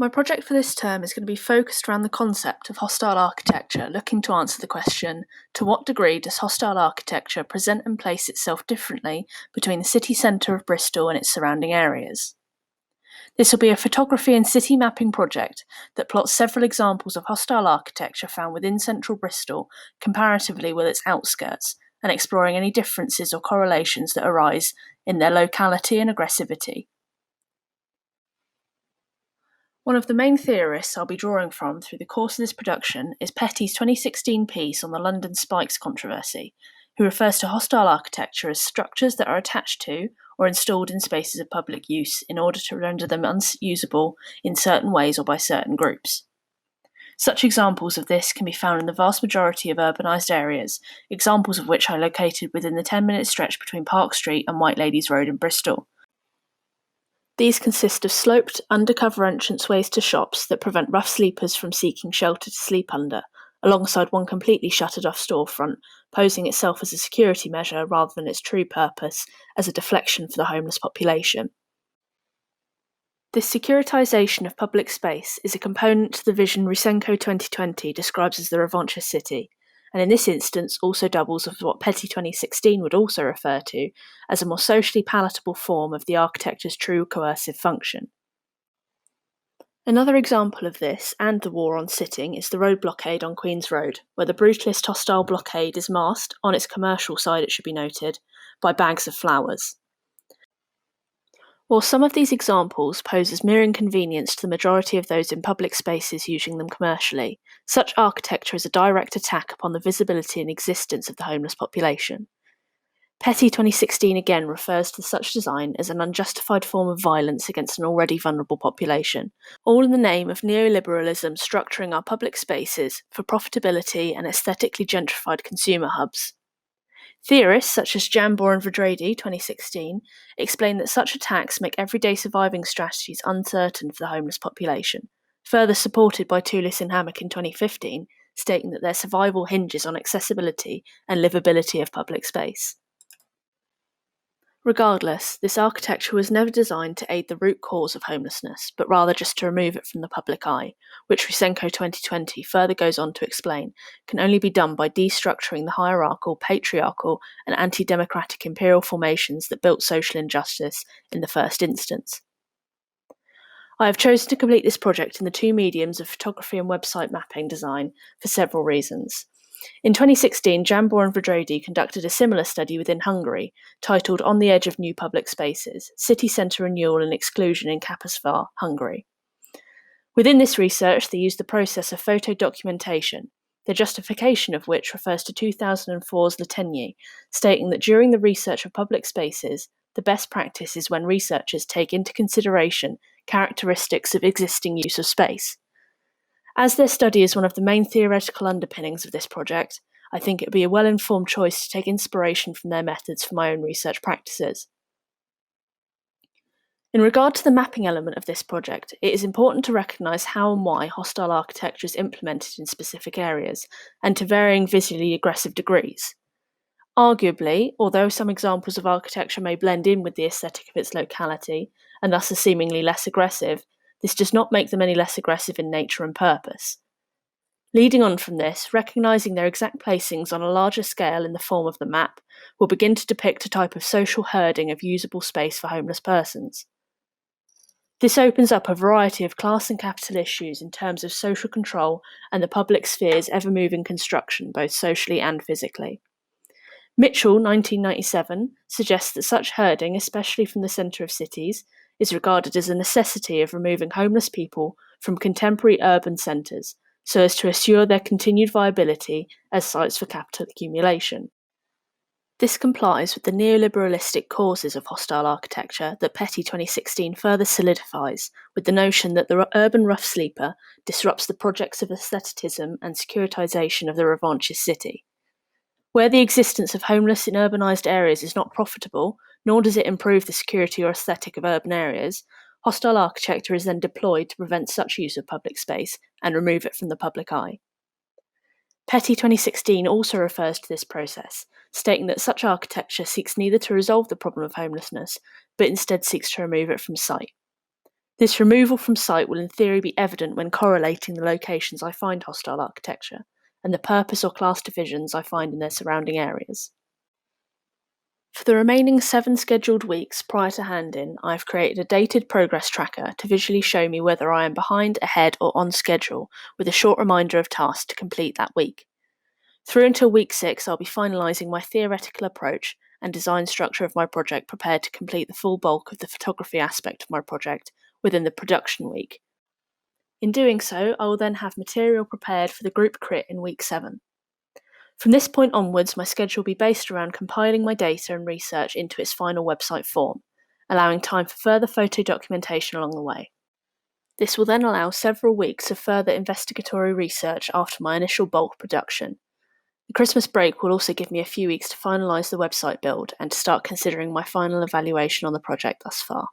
My project for this term is going to be focused around the concept of hostile architecture, looking to answer the question, to what degree does hostile architecture present and place itself differently between the city centre of Bristol and its surrounding areas? This will be a photography and city mapping project that plots several examples of hostile architecture found within central Bristol comparatively with its outskirts, and exploring any differences or correlations that arise in their locality and aggressivity. One of the main theorists I'll be drawing from through the course of this production is Petty's 2016 piece on the London Spikes controversy, who refers to hostile architecture as structures that are attached to or installed in spaces of public use in order to render them unusable in certain ways or by certain groups. Such examples of this can be found in the vast majority of urbanised areas, examples of which are located within the 10-minute stretch between Park Street and White Ladies Road in Bristol. These consist of sloped, undercover entranceways to shops that prevent rough sleepers from seeking shelter to sleep under, alongside one completely shuttered-off storefront, posing itself as a security measure rather than its true purpose as a deflection for the homeless population. This securitisation of public space is a component to the vision Rusenko 2020 describes as the revanchist city, and in this instance also doubles as what Petty 2016 would also refer to as a more socially palatable form of the architecture's true coercive function. Another example of this, and the war on sitting, is the road blockade on Queen's Road, where the brutalist hostile blockade is masked, on its commercial side it should be noted, by bags of flowers. While some of these examples pose as mere inconvenience to the majority of those in public spaces using them commercially, such architecture is a direct attack upon the visibility and existence of the homeless population. Petty 2016 again refers to such design as an unjustified form of violence against an already vulnerable population, all in the name of neoliberalism structuring our public spaces for profitability and aesthetically gentrified consumer hubs. Theorists such as Jambor and Vadrady 2016 explain that such attacks make everyday surviving strategies uncertain for the homeless population, further supported by Toulis and Hammock in 2015, stating that their survival hinges on accessibility and livability of public space. Regardless, this architecture was never designed to aid the root cause of homelessness, but rather just to remove it from the public eye, which Rusenko 2020 further goes on to explain can only be done by destructuring the hierarchical, patriarchal, and anti-democratic imperial formations that built social injustice in the first instance. I have chosen to complete this project in the two mediums of photography and website mapping design for several reasons. In 2016, Jambor and Vadrady conducted a similar study within Hungary, titled On the Edge of New Public Spaces, City Centre Renewal and Exclusion in Kaposvár, Hungary. Within this research, they used the process of photo documentation, the justification of which refers to 2004's Letegny, stating that during the research of public spaces, the best practice is when researchers take into consideration characteristics of existing use of space. As their study is one of the main theoretical underpinnings of this project, I think it would be a well-informed choice to take inspiration from their methods for my own research practices. In regard to the mapping element of this project, it is important to recognise how and why hostile architecture is implemented in specific areas, and to varying visually aggressive degrees. Arguably, although some examples of architecture may blend in with the aesthetic of its locality, and thus are seemingly less aggressive, this does not make them any less aggressive in nature and purpose. Leading on from this, recognising their exact placings on a larger scale in the form of the map will begin to depict a type of social herding of usable space for homeless persons. This opens up a variety of class and capital issues in terms of social control and the public sphere's ever-moving construction, both socially and physically. Mitchell, 1997, suggests that such herding, especially from the centre of cities, is regarded as a necessity of removing homeless people from contemporary urban centres so as to assure their continued viability as sites for capital accumulation. This complies with the neoliberalistic causes of hostile architecture that Petty 2016 further solidifies, with the notion that the urban rough sleeper disrupts the projects of aestheticism and securitisation of the revanchist city. Where the existence of homeless in urbanised areas is not profitable, nor does it improve the security or aesthetic of urban areas, hostile architecture is then deployed to prevent such use of public space and remove it from the public eye. Petty 2016 also refers to this process, stating that such architecture seeks neither to resolve the problem of homelessness, but instead seeks to remove it from sight. This removal from site will in theory be evident when correlating the locations I find hostile architecture and the purpose or class divisions I find in their surrounding areas. For the remaining 7 scheduled weeks prior to hand-in, I have created a dated progress tracker to visually show me whether I am behind, ahead, or on schedule, with a short reminder of tasks to complete that week. Through until week 6, I'll be finalising my theoretical approach and design structure of my project, prepared to complete the full bulk of the photography aspect of my project within the production week. In doing so, I will then have material prepared for the group crit in week 7. From this point onwards, my schedule will be based around compiling my data and research into its final website form, allowing time for further photo documentation along the way. This will then allow several weeks of further investigatory research after my initial bulk production. The Christmas break will also give me a few weeks to finalise the website build and to start considering my final evaluation on the project thus far.